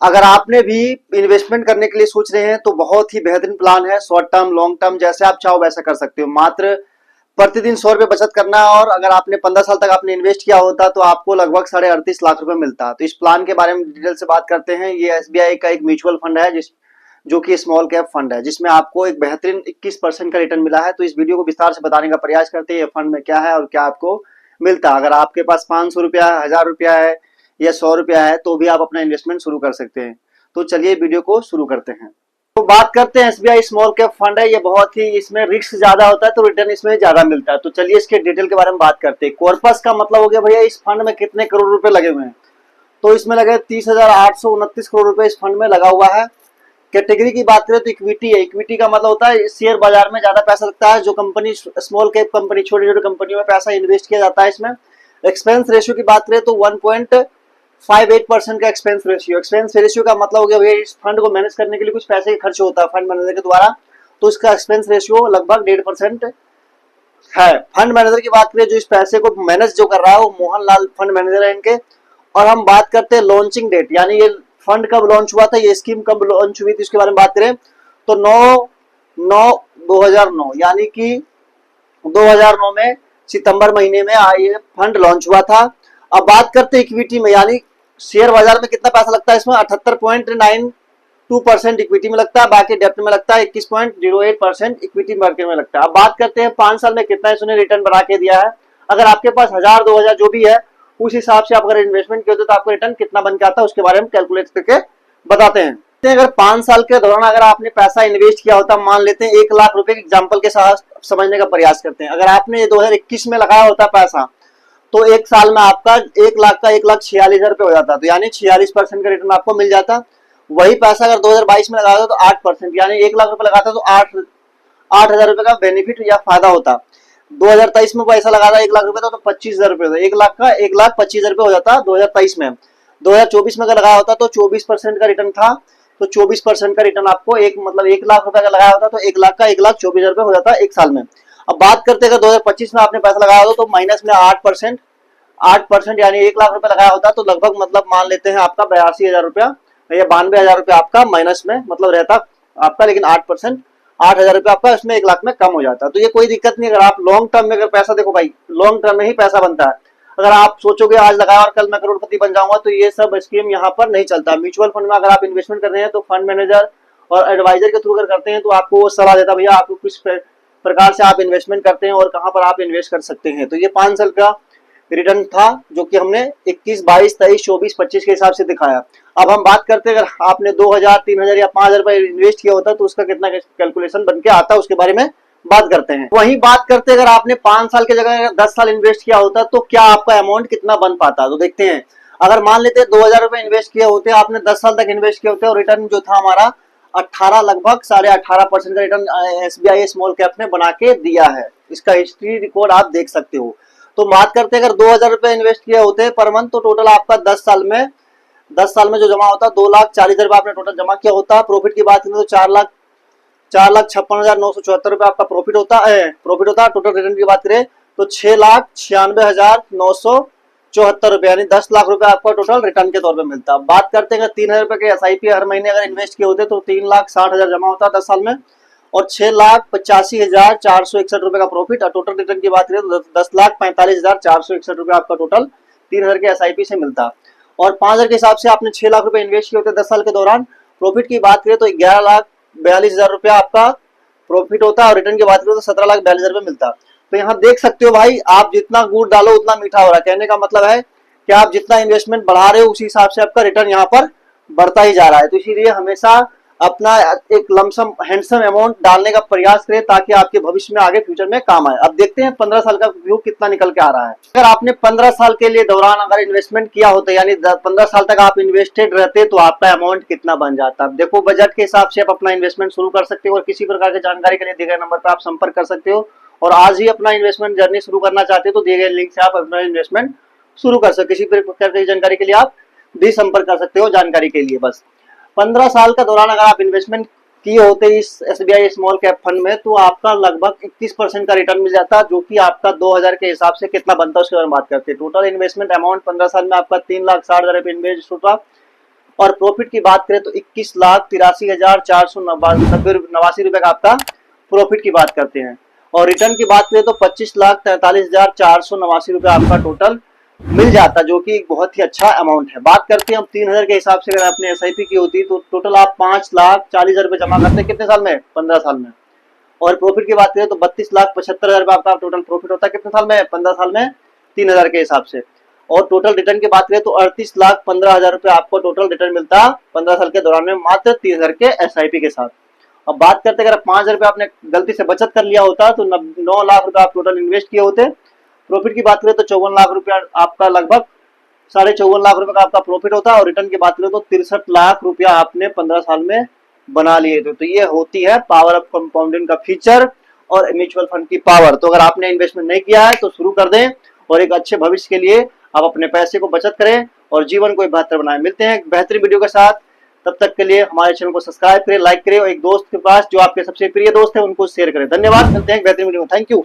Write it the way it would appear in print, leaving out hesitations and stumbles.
अगर आपने भी इन्वेस्टमेंट करने के लिए सोच रहे हैं तो बहुत ही बेहतरीन प्लान है। शॉर्ट टर्म लॉन्ग टर्म जैसे आप चाहो वैसा कर सकते हो। मात्र प्रतिदिन 100 रुपये बचत करना है और अगर आपने 15 साल तक आपने इन्वेस्ट किया होता तो आपको लगभग 38.5 लाख रुपए मिलता। तो इस प्लान के बारे में डिटेल से बात करते हैं। ये एसबीआई का एक म्यूचुअल फंड है जो कि स्मॉल कैप फंड है, जिसमें आपको एक बेहतरीन 21% का रिटर्न मिला है। तो इस वीडियो को विस्तार से बताने का प्रयास करते हैं ये फंड में क्या है और क्या आपको मिलता है। अगर आपके पास 500 रुपया, 1000 रुपया है या 100 रुपया है तो भी आप अपना इन्वेस्टमेंट शुरू कर सकते हैं। तो चलिए वीडियो को शुरू करते हैं। तो बात करते हैं, एसबीआई स्मॉल कैप फंड है। ये बहुत ही, इसमें रिस्क ज्यादा होता है तो रिटर्न इसमें ज्यादा मिलता है। तो चलिए इसके डिटेल के बारे में बात करते हैं। कॉर्पस का मतलब हो गया भैया इस फंड में कितने करोड़ रुपए लगे हुए हैं। तो इसमें लगे 30,829 करोड़ रुपए इस फंड में लगा हुआ है। कैटेगरी की बात करें तो इक्विटी है। इक्विटी का मतलब होता है शेयर बाजार में ज्यादा पैसा लगता है। जो कंपनी स्मॉल कैप कंपनी, छोटी छोटी कंपनियों में पैसा इन्वेस्ट किया जाता है इसमें। एक्सपेंस रेशियो की बात करें तो 1.58% का एक्सपेंस रेशियो। एक्सपेंस रेशियो का मतलब हो गया भैया इस फंड को मैनेज करने के लिए कुछ पैसे खर्च होता है फंड मैनेजर के द्वारा, तो इसका एक्सपेंस रेशियो लगभग 1.5% है। फंड मैनेजर की बात करें जो इस पैसे को मैनेज जो कर रहा है वो मोहन लाल फंड मैनेजर है इनके। और हम बात करते हैं लॉन्चिंग डेट, यानी ये फंड कब लॉन्च हुआ था, ये स्कीम कब लॉन्च हुई थी इसके बारे में बात करें तो 9/9/2009 यानी कि 2009 में सितंबर महीने में ये फंड लॉन्च हुआ था। अब बात करते हैं इक्विटी में, यानी शेयर बाजार में कितना पैसा लगता है इसमें 78.92% इक्विटी में लगता है, बाकी डेप्ट में लगता है 21.08% इक्विटी मार्केट में लगता है। अब बात करते हैं 5 साल में कितना इसने रिटर्न बना के दिया है। अगर आपके पास 1000 2000 जो भी है उस हिसाब से आप अगर इन्वेस्टमेंट किए तो आपको रिटर्न कितना बन के आता है उसके बारे में कैलकुलेट करके बताते हैं। अगर 5 साल के दौरान अगर आपने पैसा इन्वेस्ट किया होता, मान लेते हैं 1 लाख रुपए के एग्जाम्पल के साथ समझने का प्रयास करते हैं। अगर आपने 2021 में लगाया होता पैसा तो एक साल में आपका 1 लाख का 1,46,000 रुपए हो जाता, तो यानी 46% का रिटर्न आपको मिल जाता। वही पैसा अगर 2022 में लगाता तो 8%, यानी 1 लाख रुपए लगाता तो 8,000 रुपए का बेनिफिट या फायदा होता। 2023 में पैसा लगाता 1 लाख रुपए था तो 25,000 रुपए होता, 1 लाख का 1,25,000 रुपए हो जाता 2023 में। 2024 में अगर लगाया होता तो 24% का रिटर्न था, तो 24% का रिटर्न आपको एक मतलब 1 लाख रुपए का लगाया होता तो 1 लाख का 1,24,000 रुपए हो जाता एक साल में। अब बात करते हैं अगर 2025 में आपने पैसा लगाया होता तो माइनस में 8% यानी 1 लाख रुपए लगाया होता तो लगभग मतलब मान लेते हैं आपका 82,000 रुपया या 92,000 रुपया आपका माइनस में मतलब रहता आपका, लेकिन 8% 8,000 रुपया आपका इसमें 1 लाख में कम हो जाता। तो ये कोई दिक्कत नहीं। अगर आप लॉन्ग टर्म में अगर पैसा, देखो भाई लॉन्ग टर्म में ही पैसा बनता है। अगर आप सोचोगे आज लगाया और कल मैं करोड़पति बन जाऊंगा तो ये सब स्कीम यहाँ पर नहीं चलता। म्यूचुअल फंड में अगर आप इन्वेस्टमेंट कर रहे हैं तो फंड मैनेजर और एडवाइजर के थ्रू अगर करते हैं तो आपको वो सलाह देता भैया आपको किस प्रकार से आप इन्वेस्टमेंट करते हैं और कहाँ पर आप इन्वेस्ट कर सकते हैं। तो ये 5 साल का रिटर्न था जो कि हमने 21, 22, 23, 24, 25 के हिसाब से दिखाया। अब हम बात करते हैं अगर आपने 2,000, 3,000 या 5,000 रुपए इन्वेस्ट किया होता तो उसका कितना कैलकुलेशन बन के आता उसके बारे में बात करते हैं। वहीं बात करते हैं अगर आपने 5 साल की जगह 10 साल इन्वेस्ट किया होता तो क्या आपका अमाउंट कितना बन पाता। तो देखते हैं, अगर मान लेते हैं 2,000 रुपए इन्वेस्ट किए होते, आपने 10 साल तक इन्वेस्ट किए होते और रिटर्न जो था हमारा 18 लगभग 18.5% का रिटर्न एसबीआई स्मॉल कैप ने बना के दिया है। इसका हिस्ट्री रिकॉर्ड आप देख सकते हो। तो बात करते हैं अगर 2,000 रुपए इन्वेस्ट किए होते पर मंथ तो टोटल आपका 10 साल में जो जमा होता 2,40,000 रुपए आपने टोटल जमा किया होता। प्रॉफिट की बात करें तो 4,56,974 रुपए आपका प्रॉफिट होता है। टोटल रिटर्न की बात करें तो 6,96,974 रुपए यानी 10 लाख रुपए आपका टोटल रिटर्न के तौर पे मिलता। बात करते हैं अगर 3,000 रुपए के एसआईपी हर महीने अगर इन्वेस्ट किए होते तो 3,60,000 जमा होता 10 साल में और 6,85,461 रुपए का प्रॉफिट। और टोटल रिटर्न की बात करें तो 10,45,461 रुपए आपका टोटल 3,000 के एसआईपी से मिलता। और 5,000 के हिसाब से आपने 6 लाख रुपए इन्वेस्ट किए होते 10 साल के दौरान। प्रॉफिट की बात करें तो 11,42,000 रुपया आपका प्रॉफिट होता और रिटर्न की बात करें तो 17,42,000 रुपए मिलता। तो यहाँ देख सकते हो भाई, आप जितना गुड़ डालो उतना मीठा हो रहा है। कहने का मतलब है कि आप जितना इन्वेस्टमेंट बढ़ा रहे हो उसी हिसाब से आपका रिटर्न यहाँ पर बढ़ता ही जा रहा है। तो इसीलिए हमेशा अपना एक लमसम हैंडसम अमाउंट डालने का प्रयास करें ताकि आपके भविष्य में आगे फ्यूचर में काम आए। अब देखते हैं 15 साल का व्यू कितना निकल के आ रहा है। अगर आपने 15 साल के लिए दौरान अगर इन्वेस्टमेंट किया होता यानी 15 साल तक आप इन्वेस्टेड रहते तो आपका अमाउंट कितना बन जाता। देखो बजट के हिसाब से आप अपना इन्वेस्टमेंट शुरू कर सकते हो और किसी प्रकार की जानकारी के लिए दिए गए नंबर पर आप संपर्क कर सकते हो। और आज ही अपना इन्वेस्टमेंट जर्नी शुरू करना चाहते हो तो दिए गए लिंक से आप अपना इन्वेस्टमेंट शुरू कर सकते हो। किसी प्रकार की जानकारी के लिए आप भी संपर्क कर सकते हो जानकारी के लिए। बस 15 साल का दौरान अगर आप इन्वेस्टमेंट किए होते इस एसबीआई स्मॉल कैप फंड में तो आपका लगभग 21% का रिटर्न मिल जाता, जो कि आपका 2,000 के हिसाब से कितना बनता है उसके बारे में बात करते हैं। टोटल इन्वेस्टमेंट अमाउंट 15 साल में आपका 3,60,000 रुपए इन्वेस्ट होता और प्रॉफिट की बात करें तो 21,83,489 रुपए का आपका प्रॉफिट की बात करते हैं। और रिटर्न की बात करें तो 25,43,489 रुपए आपका टोटल मिल जाता, जो कि बहुत ही अच्छा अमाउंट है। बात करते हैं हम 3,000 के हिसाब से, अगर आपने SIP की होती तो टोटल आप 5,40,000 रुपए जमा करते कितने साल में? 15 साल में। और प्रॉफिट की बात करें तो 32,75,000 रुपए आपका टोटल प्रॉफिट होता है कितने साल में? 15 साल में, 3,000 के हिसाब से। और टोटल रिटर्न की बात करें तो 38,15,000 रुपए आपको टोटल रिटर्न मिलता 15 साल के दौरान में, मात्र 3,000 के SIP के साथ। अब बात करते हैं, अगर 5,000 रुपए आपने गलती से बचत कर लिया होता तो 9 लाख रुपए आप टोटल इन्वेस्ट किए होते। प्रॉफिट की बात करें तो 54 लाख रुपया आपका, लगभग 54.5 लाख रुपए का आपका प्रॉफिट होता है। और रिटर्न की बात करें तो 63 लाख रुपया आपने 15 साल में बना लिए थे। तो ये होती है पावर ऑफ कंपाउंडिंग का फीचर और म्यूचुअल फंड की पावर। तो अगर आपने इन्वेस्टमेंट नहीं किया है तो शुरू कर दें और एक अच्छे भविष्य के लिए आप अपने पैसे को बचत करें और जीवन को बेहतर बनाएं। मिलते हैं एक बेहतरीन वीडियो के साथ, तब तक के लिए हमारे चैनल को सब्सक्राइब करें, लाइक करें और एक दोस्त के पास जो आपके सबसे प्रिय दोस्त है उनको शेयर करें। धन्यवाद, मिलते हैं एक बेहतरीन वीडियो में। Thank you.